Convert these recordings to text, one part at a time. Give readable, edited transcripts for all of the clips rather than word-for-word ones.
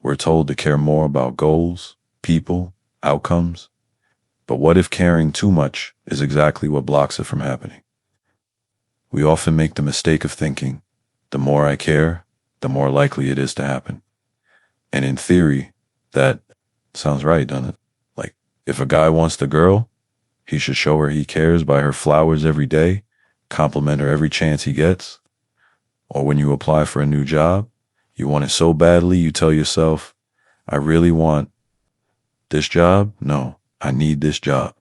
We're told to care more about goals, people, outcomes. But what if caring too much is exactly what blocks it from happening? We often make the mistake of thinking, the more I care, the more likely it is to happen. And in theory, that sounds right, doesn't it? Like, if a guy wants the girl, he should show her he cares, buy her flowers every day, compliment her every chance he gets. Or when you apply for a new job, you want it so badly you tell yourself, I really want this job? No, I need this job.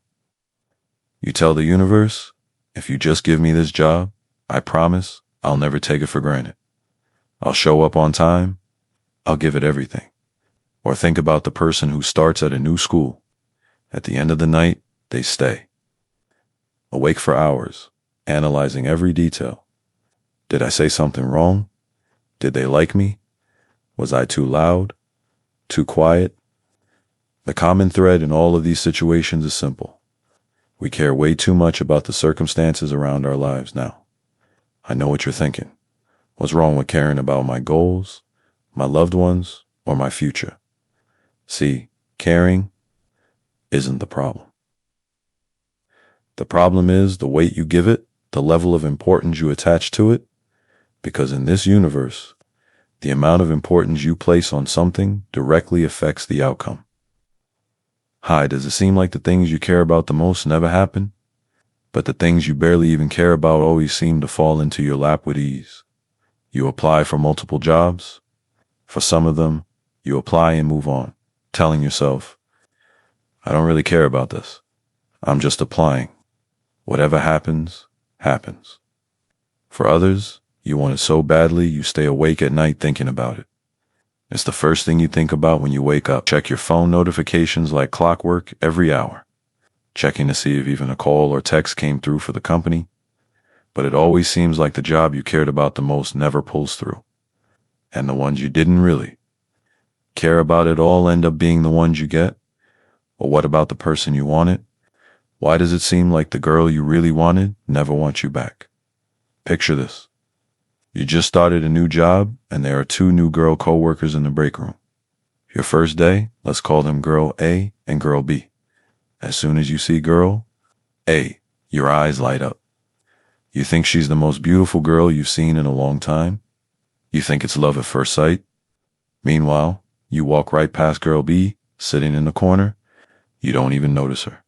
You tell the universe, if you just give me this job, I promise I'll never take it for granted. I'll show up on time. I'll give it everything. Or think about the person who starts at a new school. At the end of the night, they stay. Awake for hours, analyzing every detail. Did I say something wrong? Did they like me? Was I too loud? Too quiet? The common thread in all of these situations is simple. We care way too much about the circumstances around our lives now. I know what you're thinking. What's wrong with caring about my goals, my loved ones, or my future? See, caring isn't the problem. The problem is the weight you give it, the level of importance you attach to it, because in this universe, the amount of importance you place on something directly affects the outcome. Hi, does it seem like the things you care about the most never happen? But the things you barely even care about always seem to fall into your lap with ease. You apply for multiple jobs. For some of them, you apply and move on, telling yourself, I don't really care about this. I'm just applying. Whatever happens, happens. For others, you want it so badly you stay awake at night thinking about it. It's the first thing you think about when you wake up. Check your phone notifications like clockwork every hour, checking to see if even a call or text came through for the company. But it always seems like the job you cared about the most never pulls through. And the ones you didn't really care about at all end up being the ones you get. Or what about the person you wanted? Why does it seem like the girl you really wanted never wants you back? Picture this. You just started a new job, and there are two new girl co-workers in the break room. Your first day, let's call them Girl A and Girl B. As soon as you see Girl A, your eyes light up. You think she's the most beautiful girl you've seen in a long time. You think it's love at first sight. Meanwhile, you walk right past Girl B, sitting in the corner. You don't even notice her.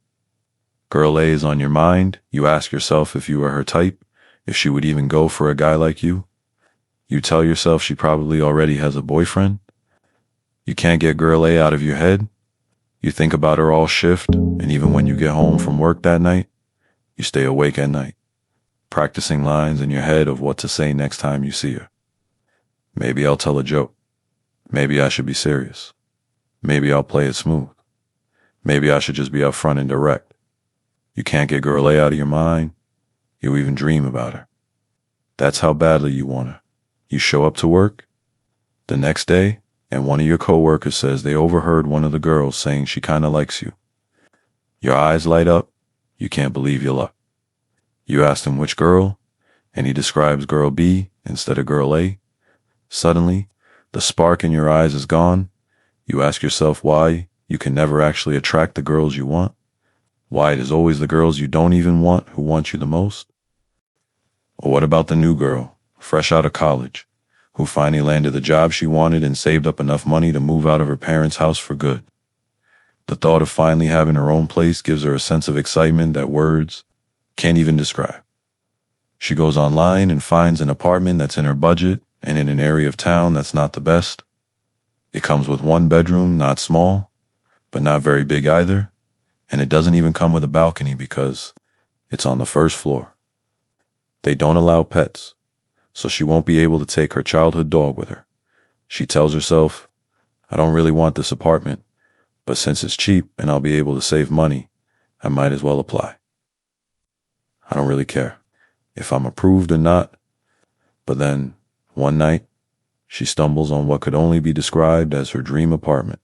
Girl A is on your mind. You ask yourself if you were her type, if she would even go for a guy like you. You tell yourself she probably already has a boyfriend. You can't get Girl A out of your head. You think about her all shift, and even when you get home from work that night, you stay awake at night, practicing lines in your head of what to say next time you see her. Maybe I'll tell a joke. Maybe I should be serious. Maybe I'll play it smooth. Maybe I should just be upfront and direct. You can't get Girl A out of your mind. You even dream about her. That's how badly you want her. You show up to work the next day, and one of your coworkers says they overheard one of the girls saying she kind of likes you. Your eyes light up. You can't believe your luck. You ask him which girl, and he describes Girl B instead of Girl A. Suddenly, the spark in your eyes is gone. You ask yourself why you can never actually attract the girls you want, why it is always the girls you don't even want who want you the most. Or what about the new girl, fresh out of college, who finally landed the job she wanted and saved up enough money to move out of her parents' house for good? The thought of finally having her own place gives her a sense of excitement that words can't even describe. She goes online and finds an apartment that's in her budget and in an area of town that's not the best. It comes with one bedroom, not small, but not very big either, and it doesn't even come with a balcony because it's on the first floor. They don't allow pets, so she won't be able to take her childhood dog with her. She tells herself, I don't really want this apartment, but since it's cheap and I'll be able to save money, I might as well apply. I don't really care if I'm approved or not, but then one night, she stumbles on what could only be described as her dream apartment.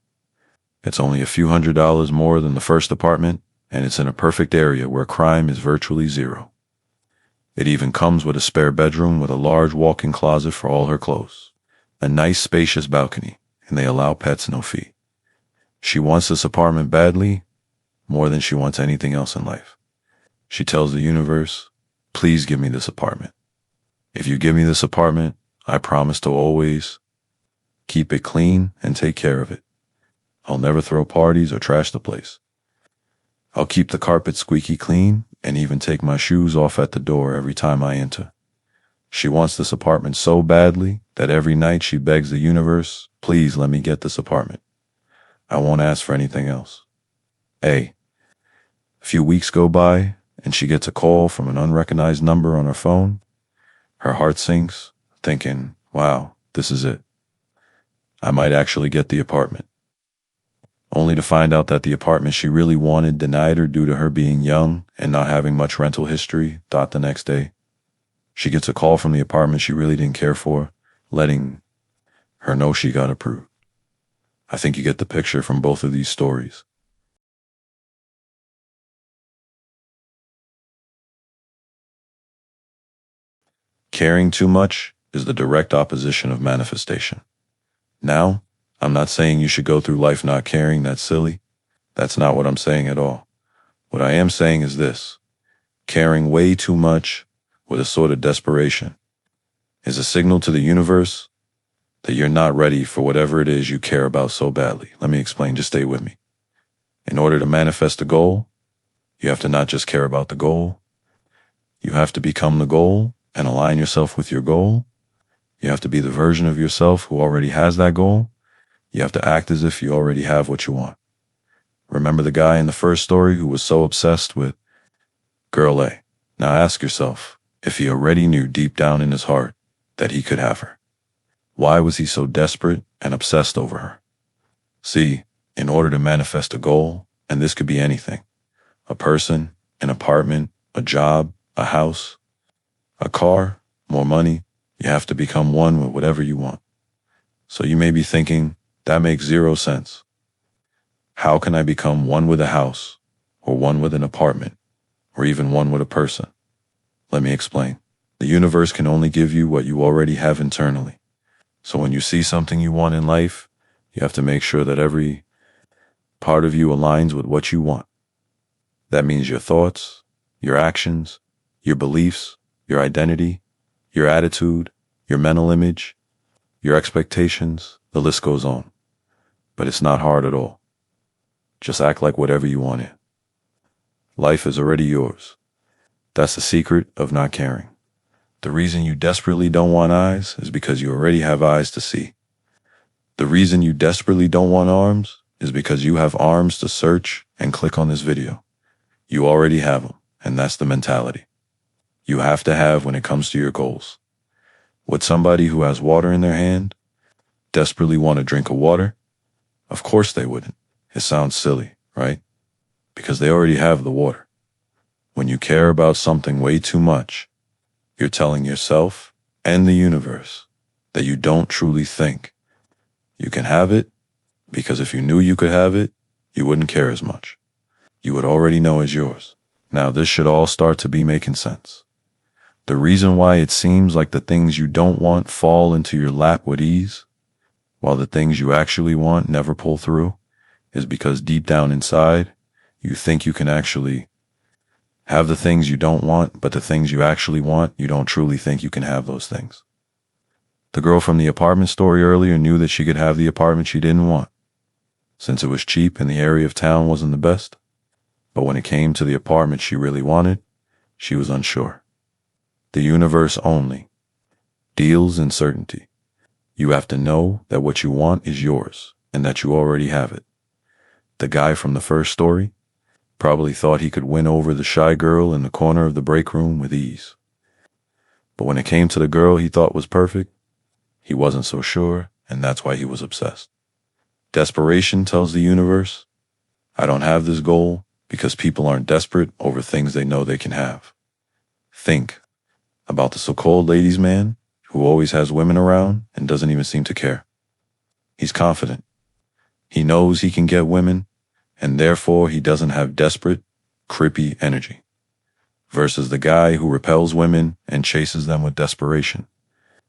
It's only a few $100s more than the first apartment, and it's in a perfect area where crime is virtually zero. It even comes with a spare bedroom with a large walk-in closet for all her clothes, a nice spacious balcony, and they allow pets no fee. She wants this apartment badly, more than she wants anything else in life. She tells the universe, please give me this apartment. If you give me this apartment, I promise to always keep it clean and take care of it. I'll never throw parties or trash the place. I'll keep the carpet squeaky clean and even take my shoes off at the door every time I enter. She wants this apartment so badly that every night she begs the universe, please let me get this apartment. I won't ask for anything else. A few weeks go by and she gets a call from an unrecognized number on her phone. Her heart sinks, thinking, wow, this is it. I might actually get the apartment. Only to find out that the apartment she really wanted denied her due to her being young and not having much rental history. The next day, she gets a call from the apartment she really didn't care for, letting her know she got approved. I think you get the picture from both of these stories. Caring too much is the direct opposition of manifestation. Now, I'm not saying you should go through life not caring. That's silly. That's not what I'm saying at all. What I am saying is this: caring way too much with a sort of desperation is a signal to the universe that you're not ready for whatever it is you care about so badly. Let me explain. Just stay with me. In order to manifest a goal, you have to not just care about the goal. You have to become the goal and align yourself with your goal. You have to be the version of yourself who already has that goal. You have to act as if you already have what you want. Remember the guy in the first story who was so obsessed with girl A? Now ask yourself if he already knew deep down in his heart that he could have her. Why was he so desperate and obsessed over her? See, in order to manifest a goal, and this could be anything, a person, an apartment, a job, a house, a car, more money, you have to become one with whatever you want. So you may be thinking, that makes zero sense. How can I become one with a house, or one with an apartment, or even one with a person? Let me explain. The universe can only give you what you already have internally. So when you see something you want in life, you have to make sure that every part of you aligns with what you want. That means your thoughts, your actions, your beliefs, your identity, your attitude, your mental image, your expectations, the list goes on. But it's not hard at all. Just act like whatever you want it. Life is already yours. That's the secret of not caring. The reason you desperately don't want eyes is because you already have eyes to see. The reason you desperately don't want arms is because you have arms to search and click on this video. You already have them, and that's the mentality you have to have when it comes to your goals. Would somebody who has water in their hand desperately want a drink of water? Of course they wouldn't. It sounds silly, right? Because they already have the water. When you care about something way too much, you're telling yourself and the universe that you don't truly think you can have it, because if you knew you could have it, you wouldn't care as much. You would already know it's yours. Now this should all start to be making sense. The reason why it seems like the things you don't want fall into your lap with ease, while the things you actually want never pull through, is because deep down inside, you think you can actually have the things you don't want, but the things you actually want, you don't truly think you can have those things. The girl from the apartment story earlier knew that she could have the apartment she didn't want, since it was cheap and the area of town wasn't the best. But when it came to the apartment she really wanted, she was unsure. The universe only deals in certainty. You have to know that what you want is yours and that you already have it. The guy from the first story probably thought he could win over the shy girl in the corner of the break room with ease. But when it came to the girl he thought was perfect, he wasn't so sure, and that's why he was obsessed. Desperation tells the universe, I don't have this goal because people aren't desperate over things they know they can have. Think about the so-called ladies' man who always has women around and doesn't even seem to care. He's confident. He knows he can get women, and therefore he doesn't have desperate, creepy energy. Versus the guy who repels women and chases them with desperation,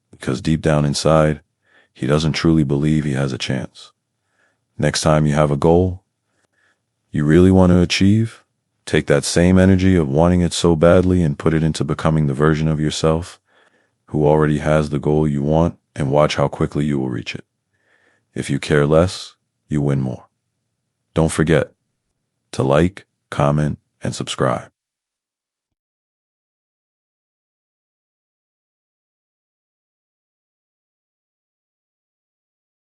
because deep down inside, he doesn't truly believe he has a chance. Next time you have a goal you really want to achieve, take that same energy of wanting it so badly and put it into becoming the version of yourself who already has the goal you want, and watch how quickly you will reach it. If you care less, you win more. Don't forget to like, comment, and subscribe.